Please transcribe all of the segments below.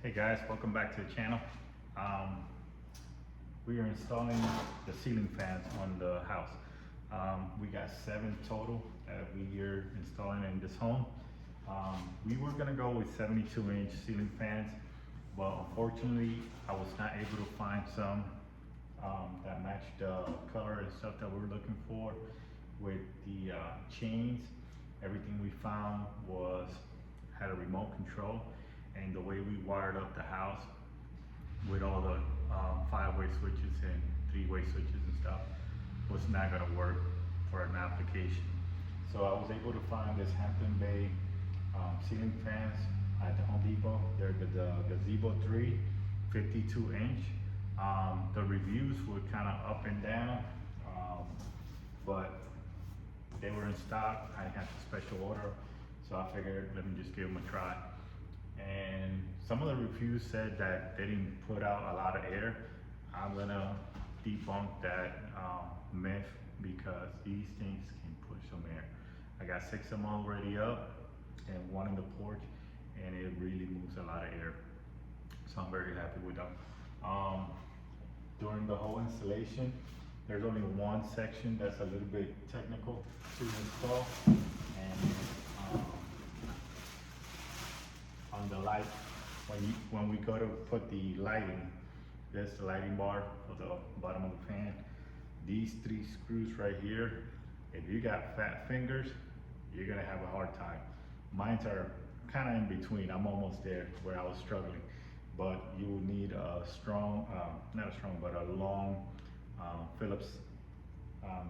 Hey guys, welcome back to the channel. We are installing the ceiling fans on the house. We got 7 total that we are installing in this home. We were gonna go with 72-inch ceiling fans, but unfortunately I was not able to find some that matched the color and stuff that we're looking for with the chains. Everything we found had a remote control, and the way we wired up the house with all the 5-way switches and 3-way switches and stuff was not gonna work for an application. So I was able to find this Hampton Bay ceiling fans at the Home Depot. They're the Gazebo 3 52-inch. The reviews were kind of up and down, but they were in stock. I had a special order, so I figured let me just give them a try. And some of the reviews said that they didn't put out a lot of air. I'm gonna debunk that myth, because these things can push some air. I got 6 of them already up and 1 in the porch, and it really moves a lot of air. So I'm very happy with them. During the whole installation, there's only one section that's a little bit technical to install, and on the light, when we go to put the lighting, there's the lighting bar for the bottom of the fan. These 3 screws right here, if you got fat fingers, you're gonna have a hard time. Mine are kind of in between. I'm almost there where I was struggling, but you will need a strong, not a strong, but a long Phillips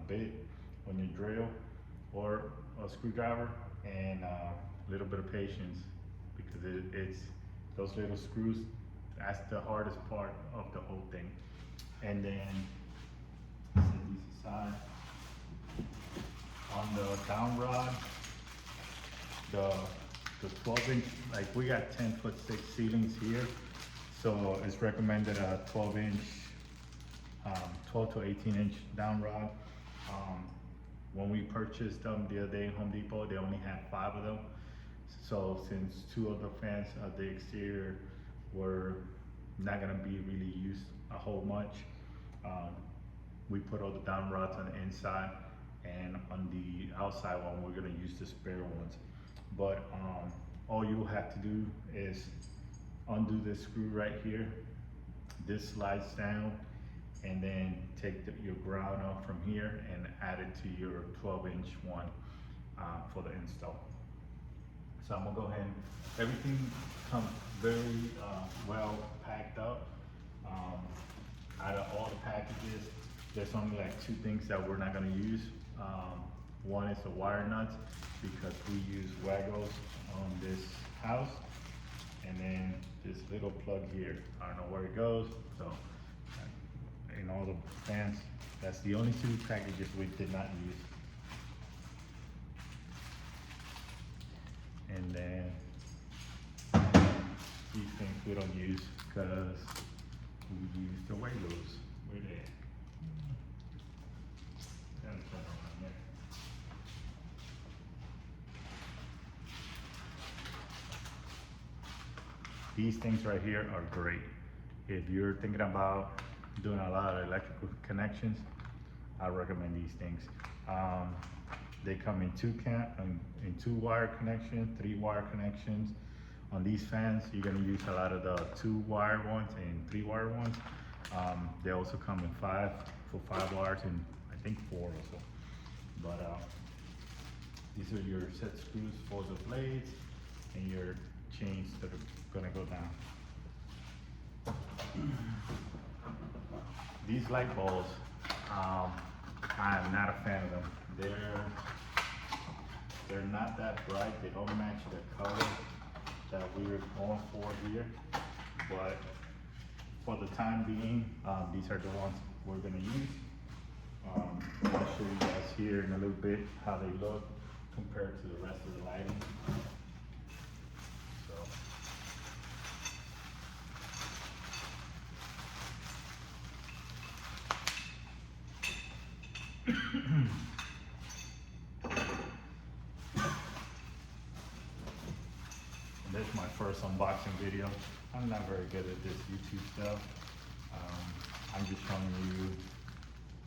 bit when you drill, or a screwdriver, and a little bit of patience, because it's those little screws, that's the hardest part of the whole thing. And then set these aside. On the Downrod, the 12-inch, like we got 10'6" ceilings here, so it's recommended a 12-inch, 12 to 18-inch Downrod. When we purchased them the other day in Home Depot, they only had 5 of them. So since 2 of the fans at the exterior were not gonna be really used a whole much, we put all the down rods on the inside, and on the outside one we're gonna use the spare ones. But all you have to do is undo this screw right here. This slides down, and then take your ground off from here and add it to your 12-inch one for the install. So I'm gonna go ahead and everything comes very well packed up. Out of all the packages, there's only like 2 things that we're not gonna use. One is the wire nuts, because we use Waggles on this house, and then this little plug here, I don't know where it goes. So in all the fans, that's the only 2 packages we did not use. And then these things we don't use because we use the Waggles. Where they at? Gotta turn around there. These things right here are great. If you're thinking about doing a lot of electrical connections, I recommend these things. They come in 2 wire connections, 3 wire connections. On these fans, you're gonna use a lot of the 2 wire ones and 3 wire ones. They also come in 5 wires, and I think 4 also. But these are your set screws for the blades and your chains that are gonna go down. These light bulbs, I am not a fan of them. They're not that bright. They don't match the color that we were going for here. But for the time being, these are the ones we're gonna use. I'll show you guys here in a little bit how they look compared to the rest of the lighting. This is my first unboxing video. I'm not very good at this YouTube stuff. I'm just showing you,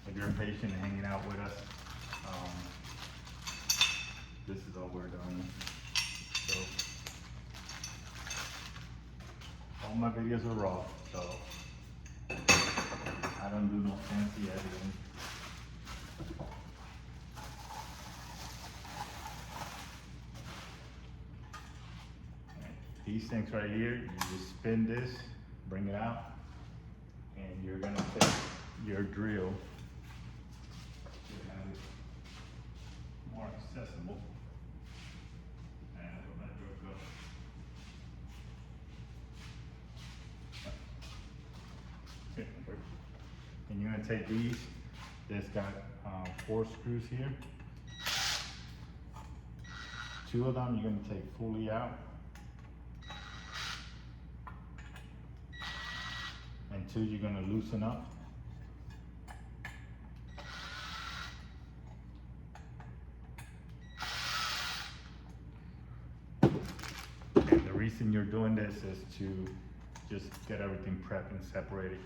if you're patient and hanging out with us, this is all we're doing. So, all my videos are raw, so I don't do no fancy editing. These things right here, you just spin this, bring it out, and you're gonna take your drill to have it more accessible. And I'll let it go. And you're gonna take these. This got 4 screws here. 2 of them you're gonna take fully out. And 2 you're gonna loosen up. And the reason you're doing this is to just get everything prepped and separated,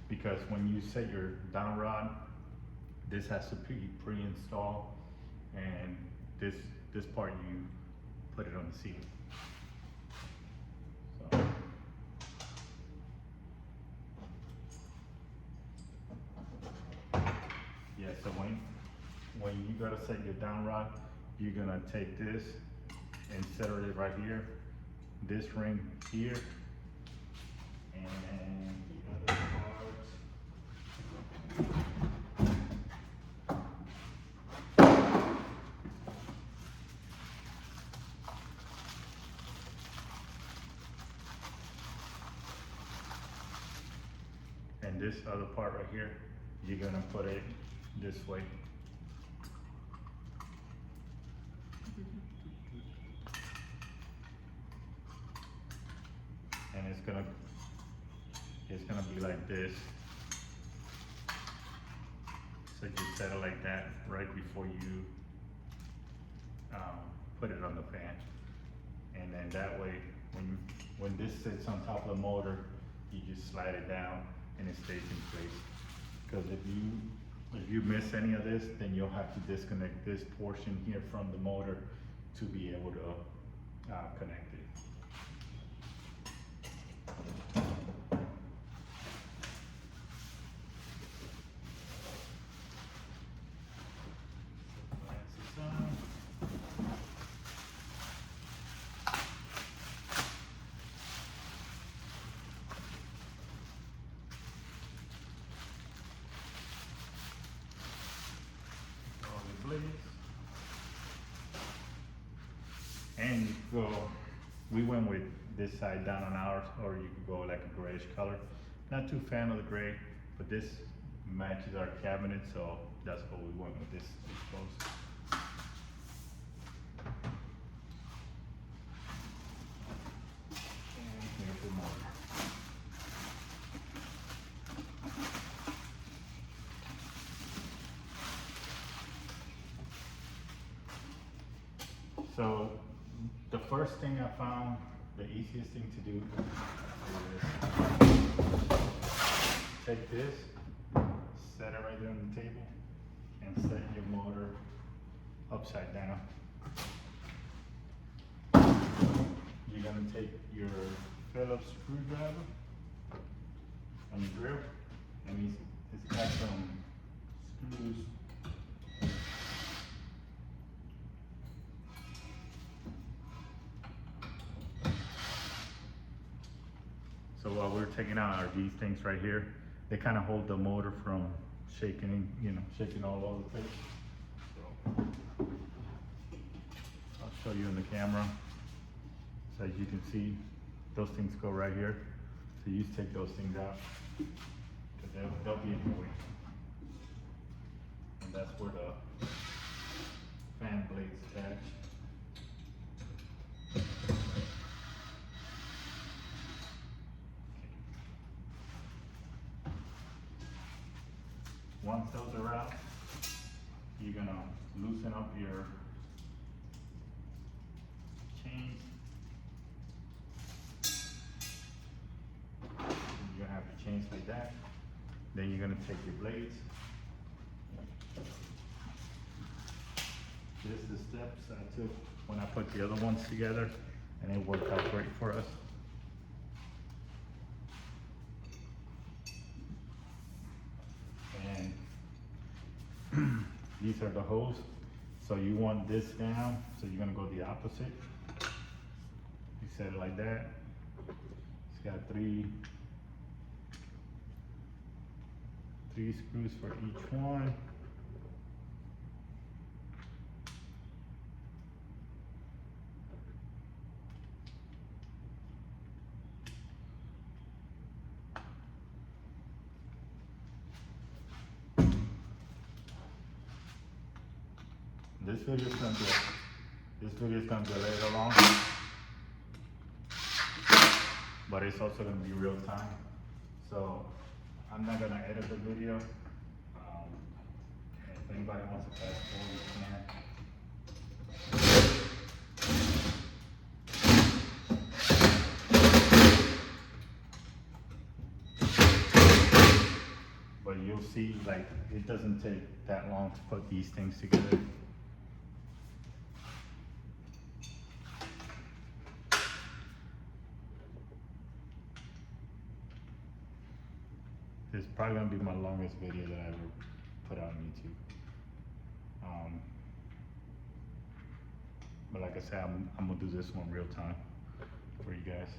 because when you set your downrod, this has to be pre-installed, and this part you put it on the ceiling. So. Yeah, so when you go to set your downrod, you're gonna take this and center it right here, this ring here, and the other part. And this other part right here, you're gonna put it this way. And it's gonna be like this. So you set it like that right before you put it on the fan. And then that way, when this sits on top of the motor, you just slide it down and it stays in place. Because if you miss any of this, then you'll have to disconnect this portion here from the motor to be able to connect it. And you could go, we went with this side down on ours, or you could go like a grayish color. Not too fan of the gray, but this matches our cabinet, so that's what we went with this close. And here's the motor. So the first thing I found, the easiest thing to do is take this, set it right there on the table, and set your motor upside down. You're gonna take your Phillips screwdriver and your drill, and it's got some screws. So what we're taking out are these things right here. They kind of hold the motor from shaking, shaking all over the place. So I'll show you in the camera. So as you can see, those things go right here. So you just take those things out, because they'll be in your way. And that's where the fan blades attach. Once those are out, you're gonna loosen up your chains Then you're gonna take your blades. This is the steps I took when I put the other ones together, and it worked out great for us. And these are the holes. So you want this down, so you're gonna go the opposite. You set it like that. It's got three screws for each one. This video is gonna be a little long, but it's also gonna be real time. So I'm not gonna edit the video. If anybody wants to fast forward, you can. But you'll see, like, it doesn't take that long to put these things together. This is probably gonna be my longest video that I ever put out on YouTube. But like I said, I'm gonna do this one real time for you guys.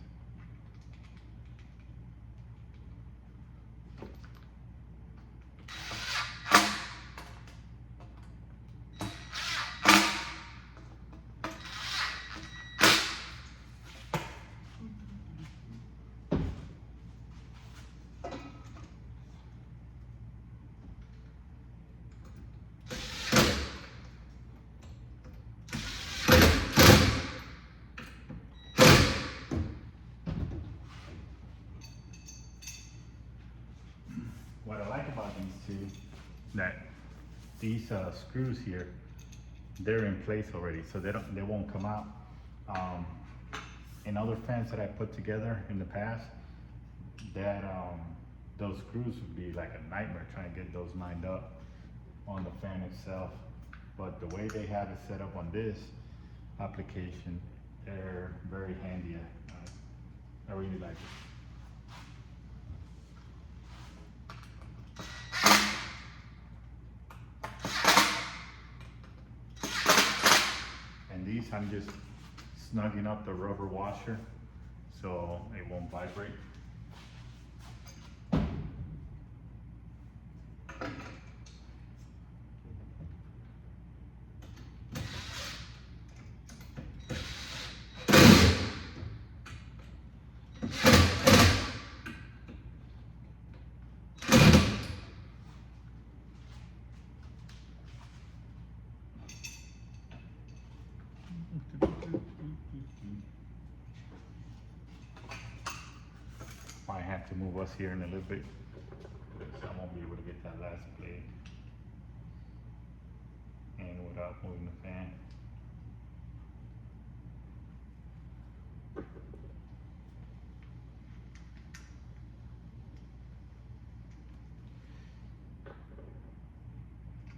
What I like about these two, that these screws here, they're in place already, so they won't come out. In other fans that I put together in the past, that those screws would be like a nightmare trying to get those lined up on the fan itself. But the way they have it set up on this application, they're very handy. I really like it. And these, I'm just snugging up the rubber washer so it won't vibrate. Might have to move us here in a little bit because I won't be able to get that last blade in without moving the fan.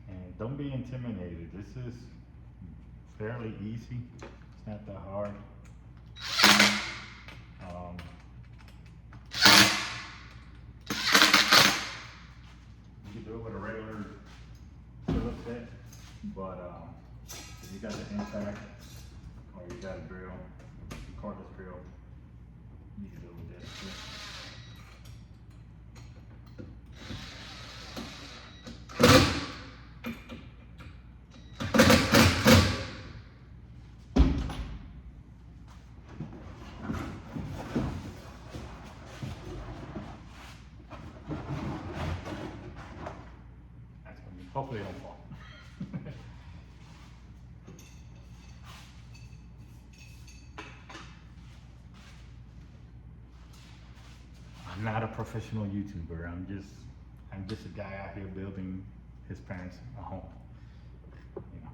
And don't be intimidated. This is fairly easy. It's not that hard. You can do it with a regular Phillips head, but if you got the impact or you got a drill, cordless drill, you can do it with this too. Hopefully it don't fall. I'm not a professional YouTuber. I'm just a guy out here building his parents a home. You know.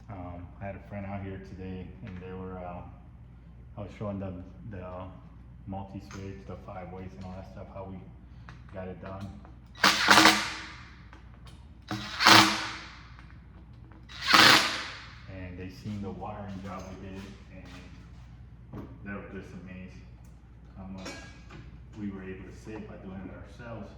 So. I had a friend out here today, and they were. I was showing them the multi-switch, the 5 ways and all that stuff, how we got it done. And they seen the wiring job we did, and they were just amazed how much we were able to save by doing it ourselves.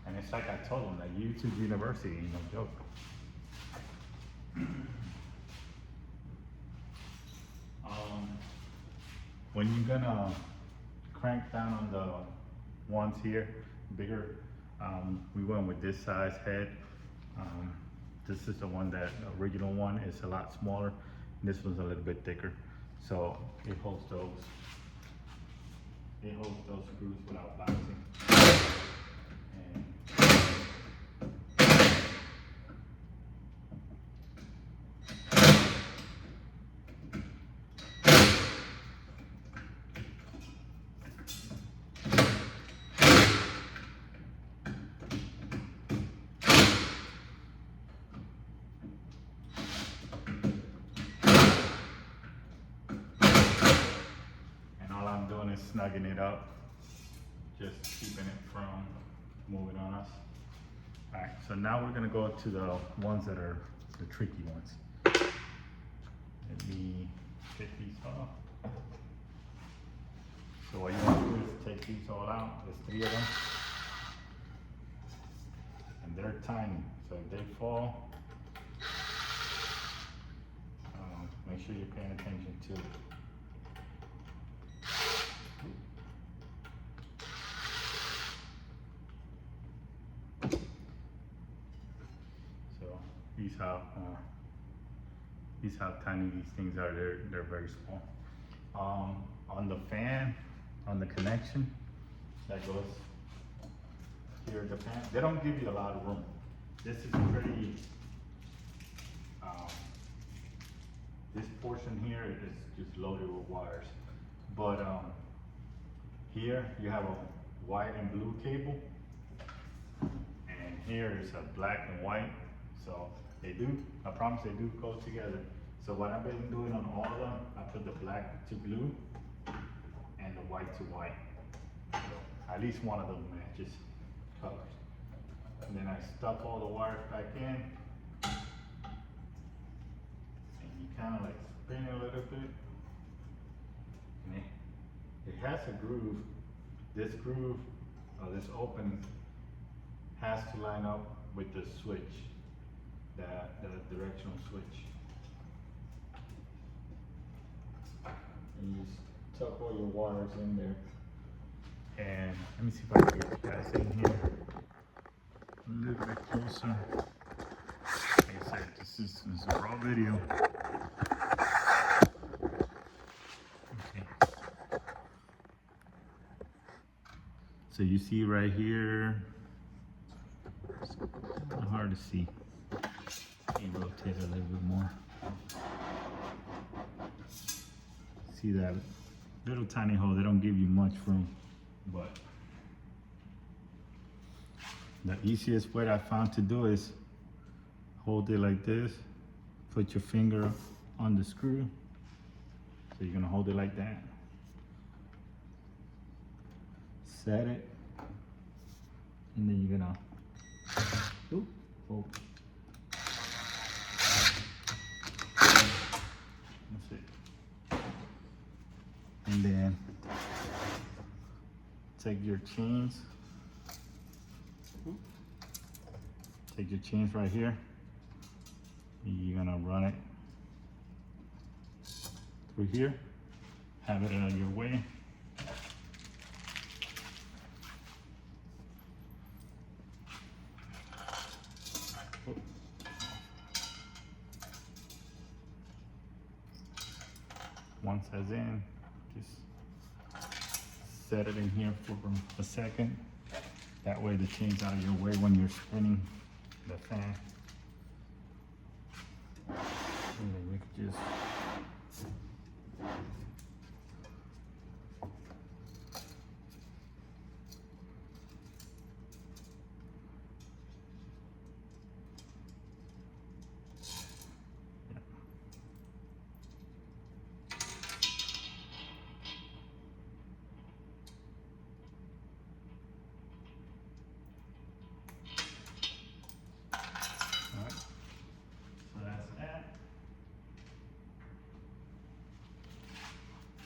And it's like I told them, that YouTube University ain't no joke. When you're gonna crank down on the ones here, bigger, we went with this size head. This is the one that the original one is a lot smaller. This one's a little bit thicker, so it holds those. It holds those screws without bouncing. And all I'm doing is snugging it up, just keeping it from moving on us. All right, so now we're gonna go to the ones that are the tricky ones. Let me get these off. So what you want to do is take these all out. There's 3 of them. And they're tiny, so if they fall, make sure you're paying attention to it. So these how tiny these things are. They're very small. On the fan, on the connection that goes here, the fan, they don't give you a lot of room. This is pretty. This portion here is just loaded with wires, but here you have a white and blue cable, and here is a black and white. So they do, I promise they do go together. So what I've been doing on all of them, I put the black to blue and the white to white. So at least one of them matches colors. And then I stuff all the wires back in. And you kind of like spin it a little bit. And it has a groove. This groove, or this opening, has to line up with the switch. The directional switch. And you just tuck all your wires in there. And let me see if I can get you guys in here a little bit closer. Like I said, this is a raw video. Okay. So you see right here, it's hard to see. Rotate a little bit more. See that little tiny hole? They don't give you much room, but the easiest way I found to do is hold it like this, put your finger on the screw. So you're gonna hold it like that, set it, and then you're gonna and then take your chains. Take your chains right here. You're gonna run it through here. Have it out of your way. Once that's in, just set it in here for a second. That way the chain's out of your way when you're spinning the fan. And then we could just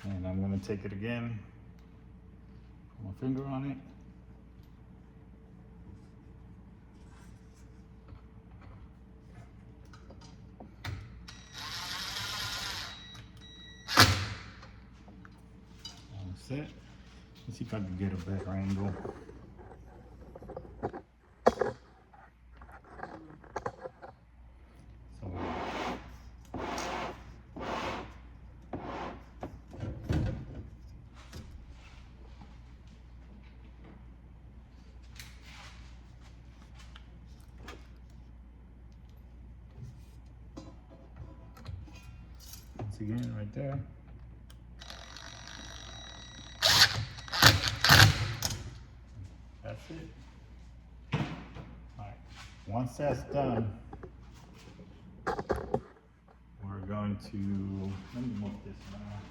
And I'm gonna take it again, put my finger on it. That's it. Let's see if I can get a better angle. So, once again, right there. That's it. Alright, once that's done, we're going to, let me move this around.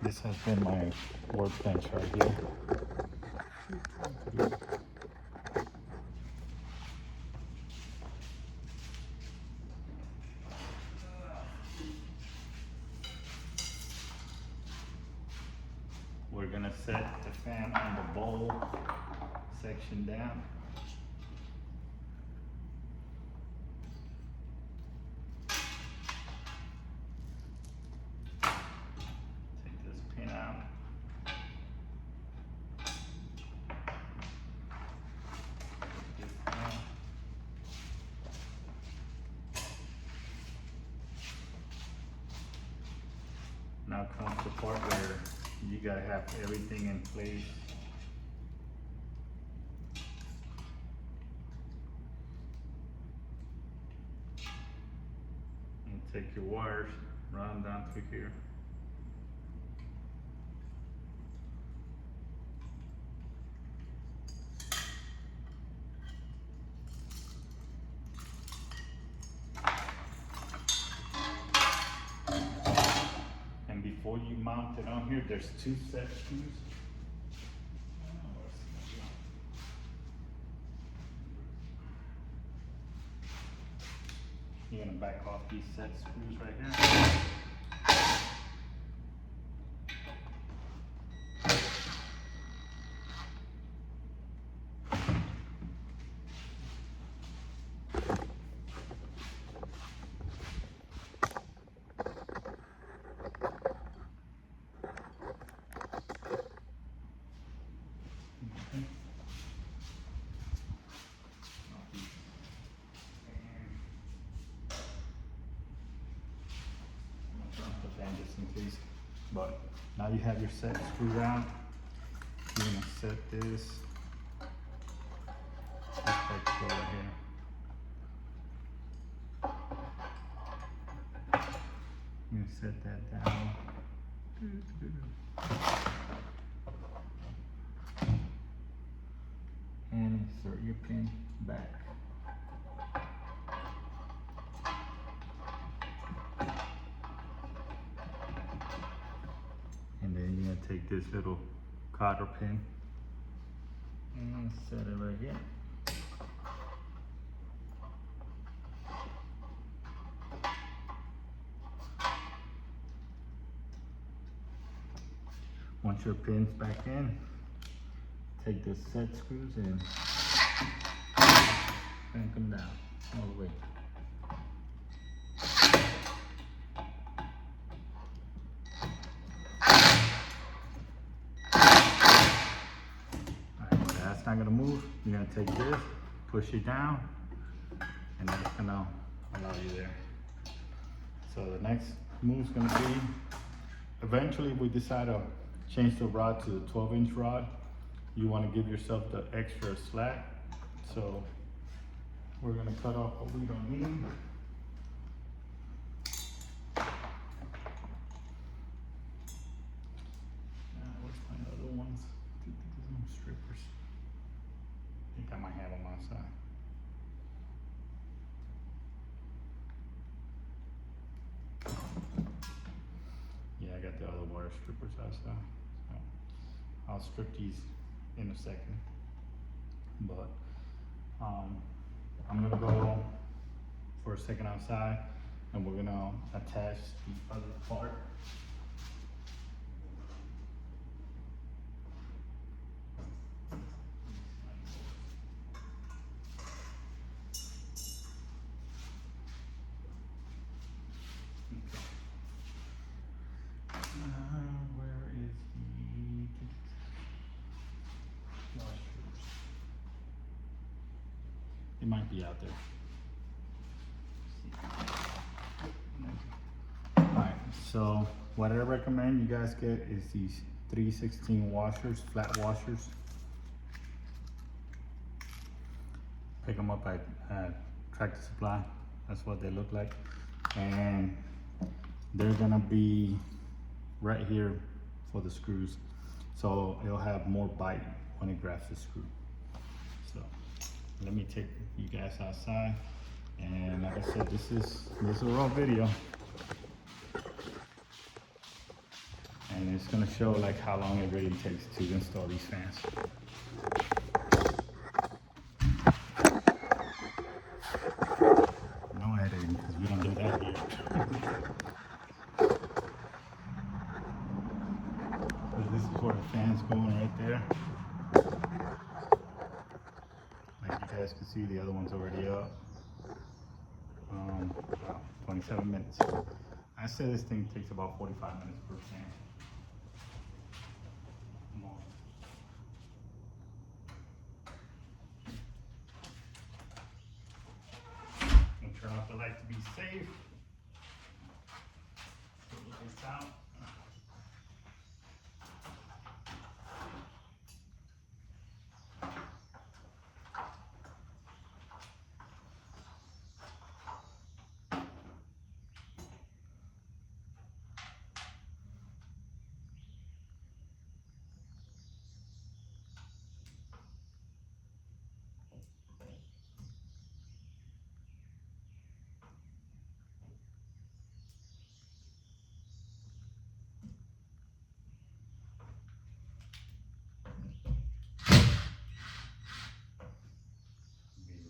This has been my workbench right here. We're gonna set the fan on the bowl section down. Take this pin out. Take this out. Now comes the part where you gotta have everything in place. And take your wires, run them down through here. And before you mount it on here, there's 2 set screws. You're gonna back off these set screws right here. But now you have your set screwed out. You're gonna set this like so right here. You're gonna set that down. And insert your pin back. And then you're gonna take this little cotter pin and set it right here. Once your pin's back in, take the set screws and crank them down all the way. That's not gonna move. You're gonna take this, push it down, and that's gonna allow you there. So the next move's gonna be, eventually we decide to change the rod to the 12-inch rod. You wanna give yourself the extra slack. So we're gonna cut off what we don't need. Where's my other ones? Strippers. I think I might have them outside. Yeah, I got the other wire strippers outside. So I'll strip these in a second. But I'm gonna go for a second outside, and we're gonna attach the other part. Where is the washers? It might be out there. Alright, so what I recommend you guys get is these 316 washers, flat washers. Pick them up at Tractor Supply. That's what they look like. And they're gonna be right here for the screws. So it'll have more bite when it grabs the screw. So let me take you guys outside. And like I said, this is a raw video. And it's gonna show like how long it really takes to install these fans. No editing, because we don't do that here. So this is where the fan's going right there. Like you guys can see, the other one's already up. Wow, 27 minutes. I say this thing takes about 45 minutes per fan. Turn off the light to be safe. Look this out.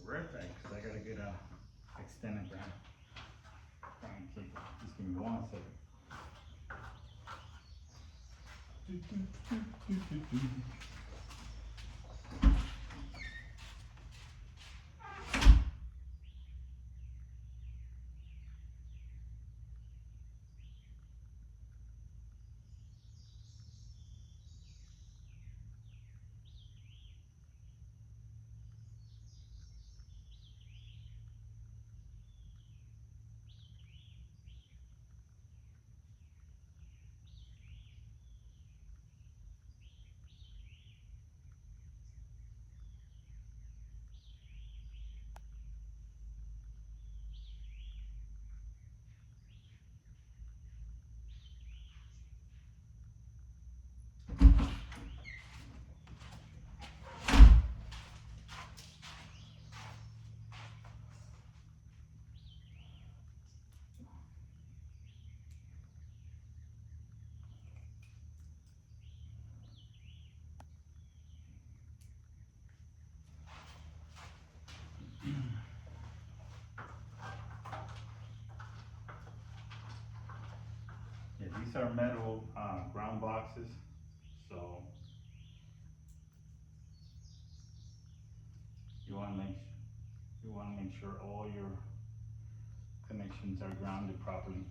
Right back, because I gotta get a extended ground cable. Just give me 1 second. Yeah, these are metal ground boxes, so you want to make sure all your connections are grounded properly.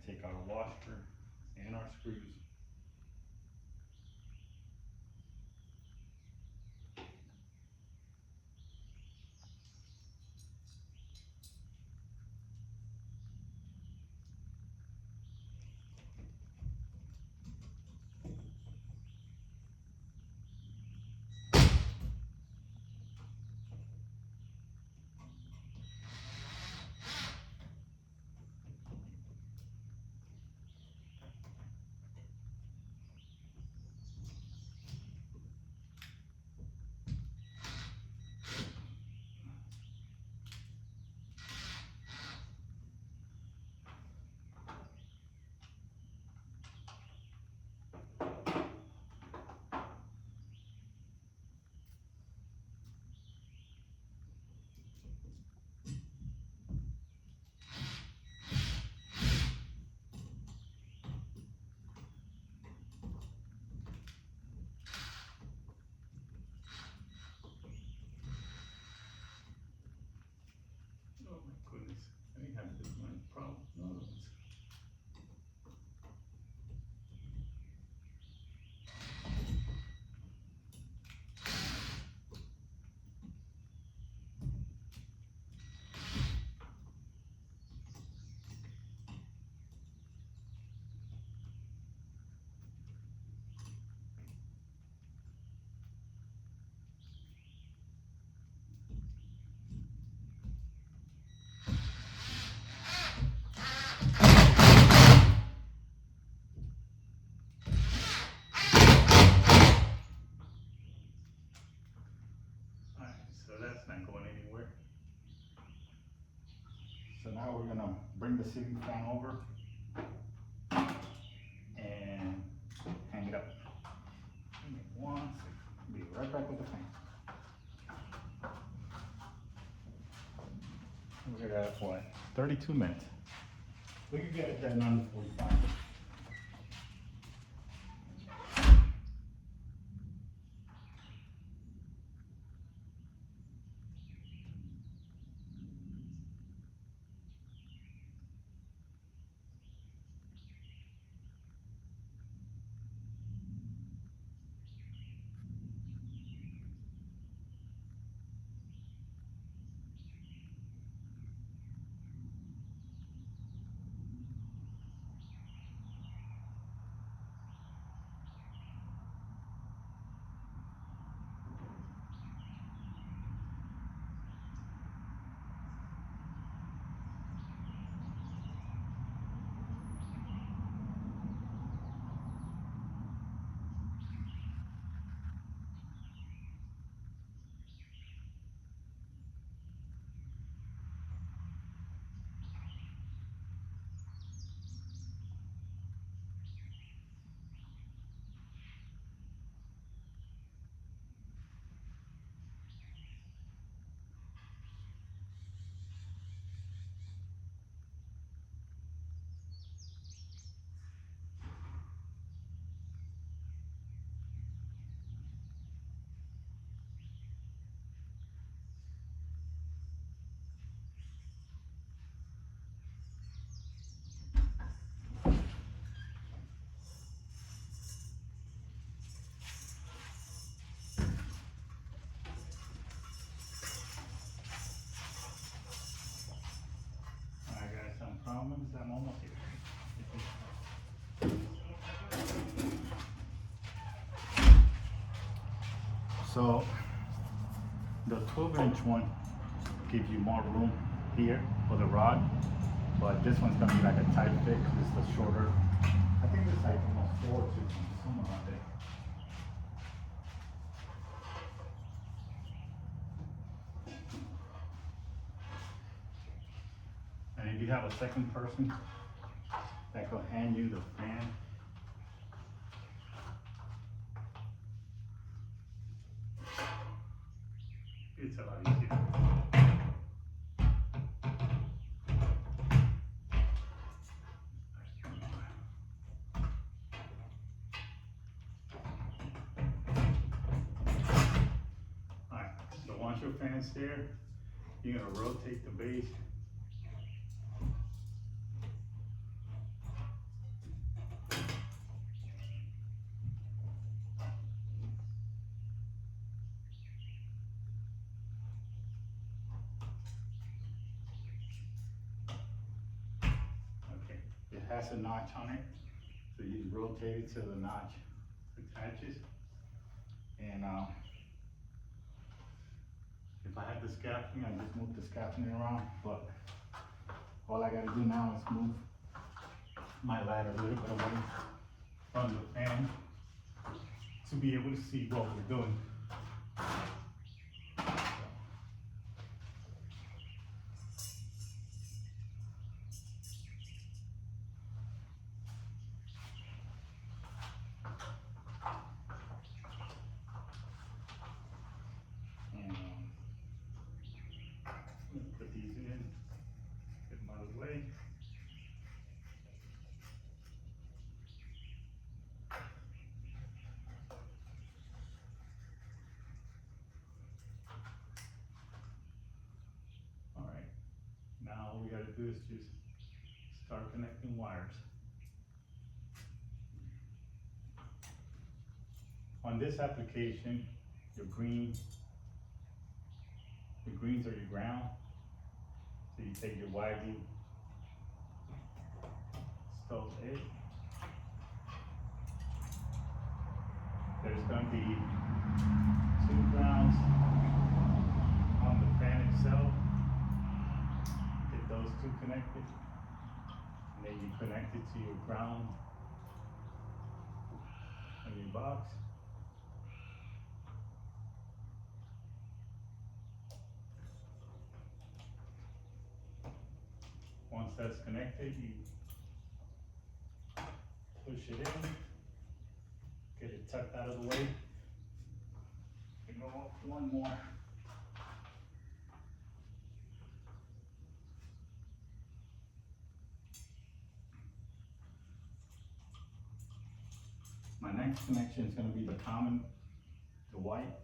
take our washer and our screws. Oh my goodness, I have this one problem. No, alright, so that's not going anywhere. So now we're gonna bring the ceiling fan over and hang it up. Give me 1 second. Be right back with the fan. We're at what? 32 minutes. We can get it done under 45. Problems, I'm almost here. So the 12-inch one gives you more room here for the rod, but this one's gonna be like a tight fit because it's the shorter. I think it's like almost 4 to somewhere around there. And if you have a second person that could hand you the fan, it's a lot easier. Alright, so once your fan's there, you're gonna rotate the base. has a notch on it, so you rotate it till the notch attaches. And if I had the scaffolding, I just move the scaffolding around, but all I gotta do now is move my ladder a little bit away from the fan to be able to see what we're doing. Put these in, get them out of the way. All right, now all we gotta do is just start connecting wires. On this application, your greens are your ground. So you take your widely stove egg. There's going to be 2 grounds on the fan itself. Get those 2 connected. And then you connect it to your ground on your box. Once that's connected, you push it in, get it tucked out of the way, and go up one more. My next connection is going to be the common, the white.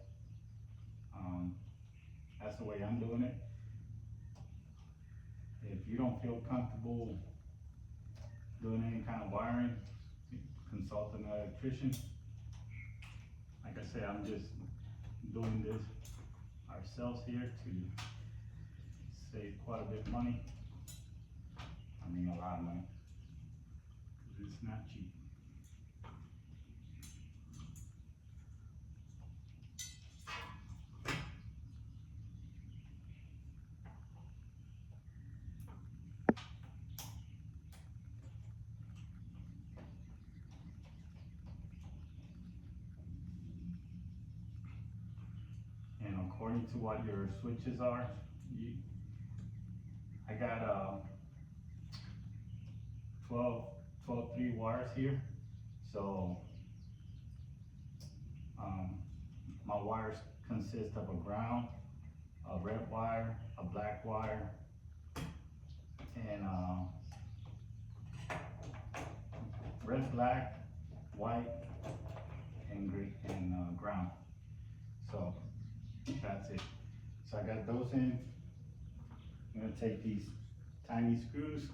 That's the way I'm doing it. If you don't feel comfortable doing any kind of wiring, consult an electrician. Like I say, I'm just doing this ourselves here to save quite a bit of money. I mean, a lot of money, because it's not cheap. According to what your switches are, I got 3 wires here. So my wires consist of a ground, a red wire, a black wire, and red, black, white, and green, and ground. So that's it. So I got those in. I'm gonna take these tiny screws,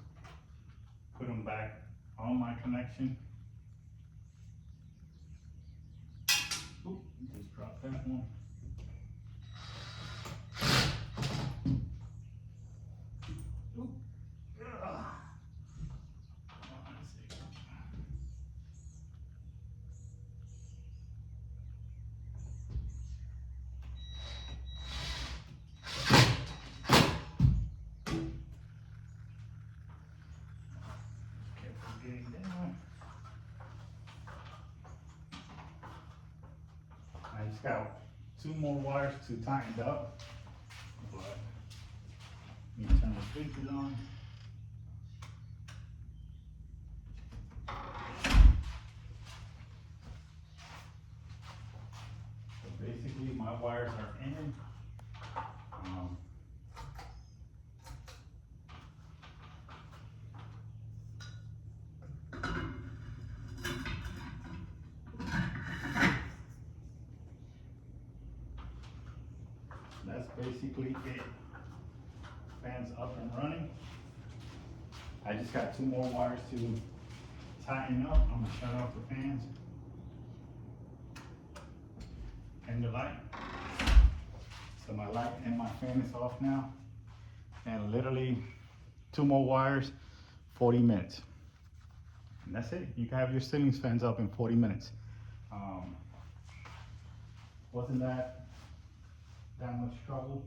put them back on my connection. Oop, just dropped that one. Oop. I just got 2 more wires to tighten up, but let me turn the switches on. So basically my wires are in. That's basically it. Fan's up and running. I just got 2 more wires to tighten up. I'm gonna shut off the fans and the light. So my light and my fan is off now. And literally 2 more wires, 40 minutes. And that's it. You can have your ceiling fans up in 40 minutes. Wasn't that much trouble.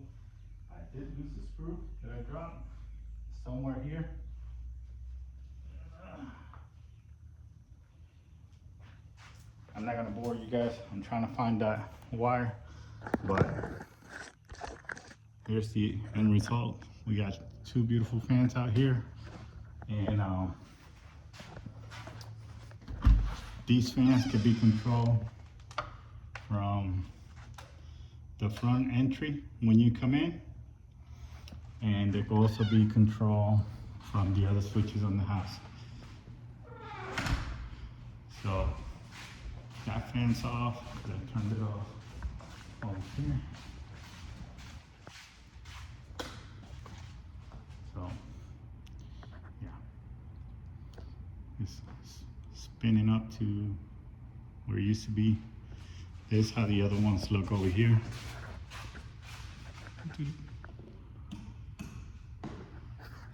I did lose the screw that I dropped somewhere here. I'm not gonna bore you guys. I'm trying to find that wire, but here's the end result. We got two beautiful fans out here, and these fans can be controlled from the front entry when you come in, and they can also be controlled from the other switches on the house. So that fan's off, I turned it off over here. So yeah, it's spinning up to where it used to be. This is how the other ones look over here.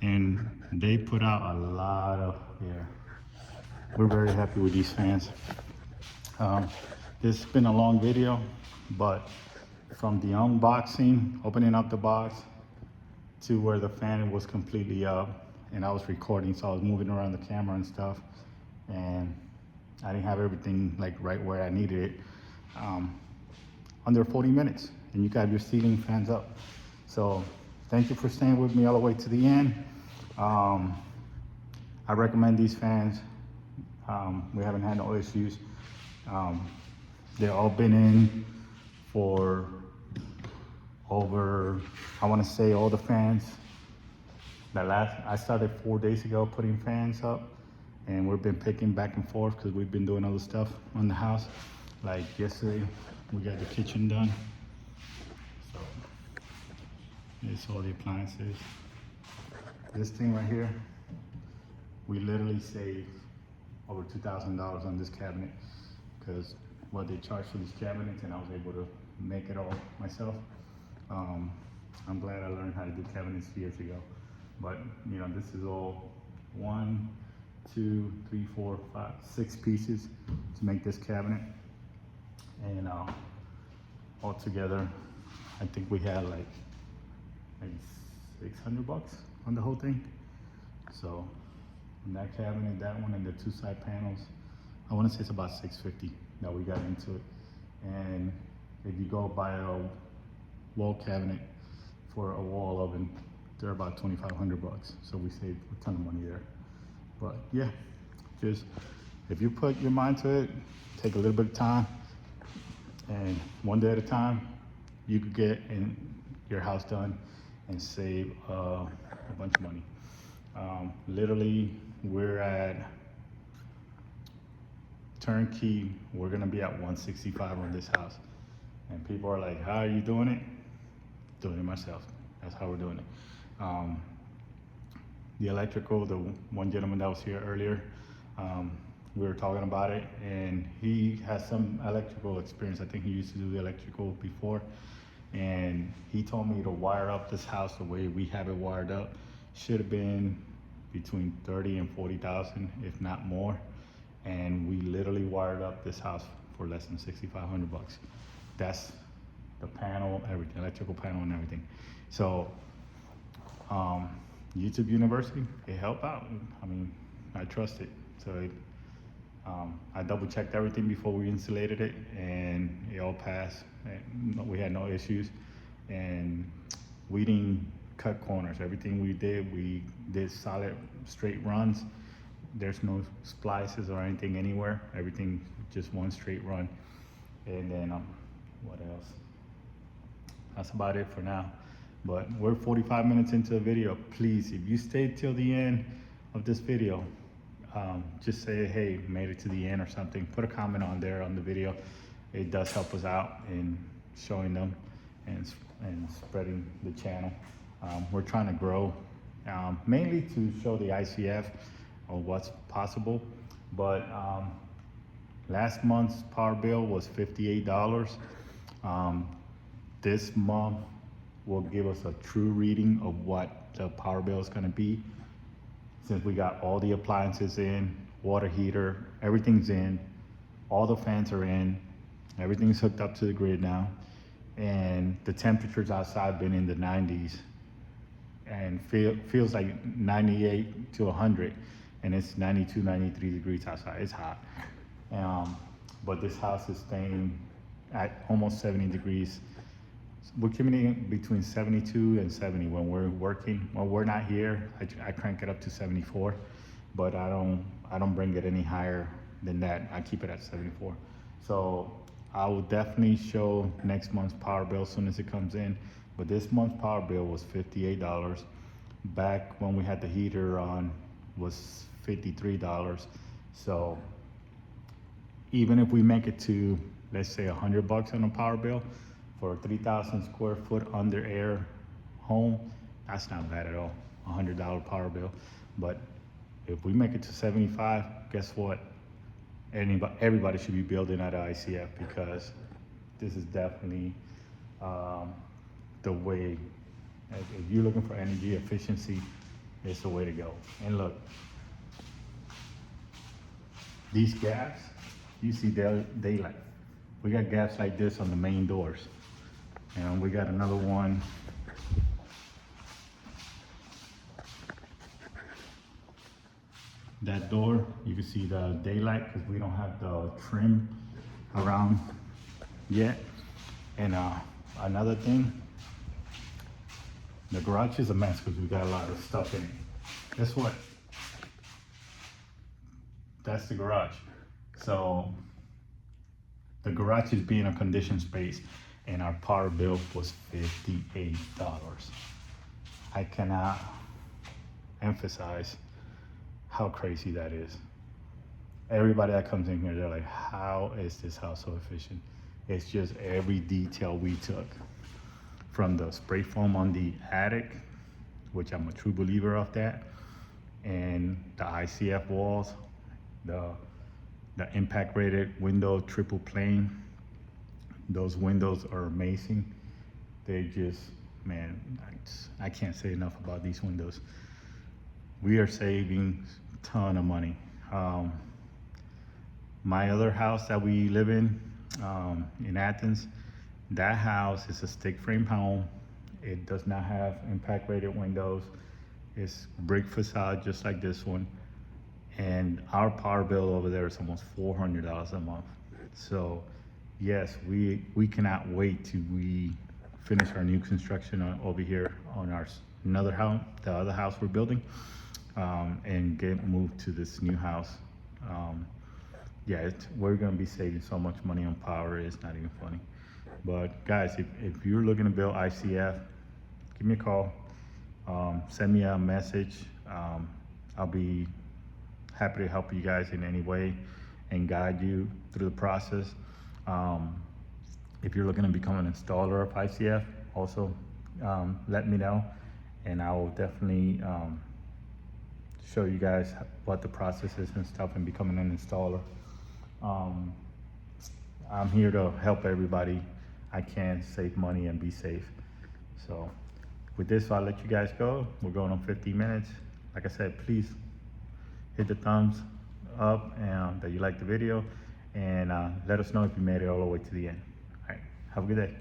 And they put out a lot of air. We're very happy with these fans. This has been a long video, but from the unboxing, opening up the box, to where the fan was completely up, and I was recording, so I was moving around the camera and stuff, and I didn't have everything like right where I needed it. Under 40 minutes, and you got your ceiling fans up. So thank you for staying with me all the way to the end. I recommend these fans. We haven't had no issues. They've all been in for over, I want to say all the fans. I started 4 days ago putting fans up, and we've been picking back and forth because we've been doing other stuff on the house. Like yesterday, we got the kitchen done. So it's all the appliances. This thing right here, we literally saved over $2,000 on this cabinet because what they charge for these cabinets, and I was able to make it all myself. I'm glad I learned how to do cabinets years ago. But you know, this is all 1, 2, 3, 4, 5, 6 pieces to make this cabinet. And all together, I think we had like 600 bucks on the whole thing. So that cabinet, that one, and the 2 side panels, I want to say it's about $650 that we got into it. And if you go buy a wall cabinet for a wall oven, they're about 2,500 bucks. So we saved a ton of money there. But yeah, just if you put your mind to it, take a little bit of time, and one day at a time, you could get in your house done and save a bunch of money. Literally, we're at turnkey, we're gonna be at 165 on this house. And people are like, how are you doing it? Doing it myself. That's how we're doing it. The electrical, the one gentleman that was here earlier, we were talking about it, and he has some electrical experience. I think he used to do the electrical before, and he told me to wire up this house the way we have it wired up. Should have been between 30 and 40,000, if not more. And we literally wired up this house for less than 6,500 bucks. That's the panel, everything, electrical panel and everything. So YouTube University, it helped out. I mean, I trust it. So I double checked everything before we insulated it, and it all passed. We had no issues, and we didn't cut corners. Everything we did solid straight runs. There's no splices or anything anywhere. Everything just one straight run. And then what else? That's about it for now. But we're 45 minutes into the video. Please, if you stayed till the end of this video, just say, hey, made it to the end or something. Put a comment on there on the video. It does help us out in showing them and spreading the channel. We're trying to grow, mainly to show the ICF or what's possible. But last month's power bill was $58. This month will give us a true reading of what the power bill is going to be. Since we got all the appliances in, water heater, everything's in, all the fans are in, everything's hooked up to the grid now, and the temperatures outside been in the 90s, and feels like 98 to 100, and it's 92, 93 degrees outside. It's hot. But this house is staying at almost 70 degrees. We're keeping it between 72 and 70 when we're working. When we're not here, I crank it up to 74, but I don't bring it any higher than that. I keep it at 74. So I will definitely show next month's power bill as soon as it comes in. But this month's power bill was $58. Back when we had the heater on was $53. So even if we make it to, let's say, $100 on a power bill for a 3,000 square foot under air home, that's not bad at all, $100 power bill. But if we make it to 75, guess what? Everybody should be building at ICF, because this is definitely the way. If you're looking for energy efficiency, it's the way to go. And look, these gaps, you see daylight. We got gaps like this on the main doors. And we got another one. That door, you can see the daylight because we don't have the trim around yet. And another thing, the garage is a mess because we got a lot of stuff in it. Guess what? That's the garage. So the garage is being a conditioned space, and our power bill was $58. I cannot emphasize how crazy that is. Everybody that comes in here, they're like, how is this house so efficient? It's just every detail we took, from the spray foam on the attic, which I'm a true believer of that, and the ICF walls, the impact rated window, triple pane. Those windows are amazing. They just, man, I can't say enough about these windows. We are saving a ton of money. My other house that we live in Athens, that house is a stick frame home. It does not have impact rated windows. It's brick facade just like this one. And our power bill over there is almost $400 a month. So yes, we cannot wait till we finish our new construction over here on our another house, the other house we're building, and get moved to this new house. Yeah, we're gonna be saving so much money on power, it's not even funny. But guys, if you're looking to build ICF, give me a call, send me a message. I'll be happy to help you guys in any way and guide you through the process. If you're looking to become an installer of ICF, also let me know, and I will definitely show you guys what the process is and stuff and becoming an installer. I'm here to help everybody I can save money and be safe. So with this, I'll let you guys go. We're going on 15 minutes. Like I said, please hit the thumbs up and that you liked the video, and let us know if you made it all the way to the end. All right, have a good day.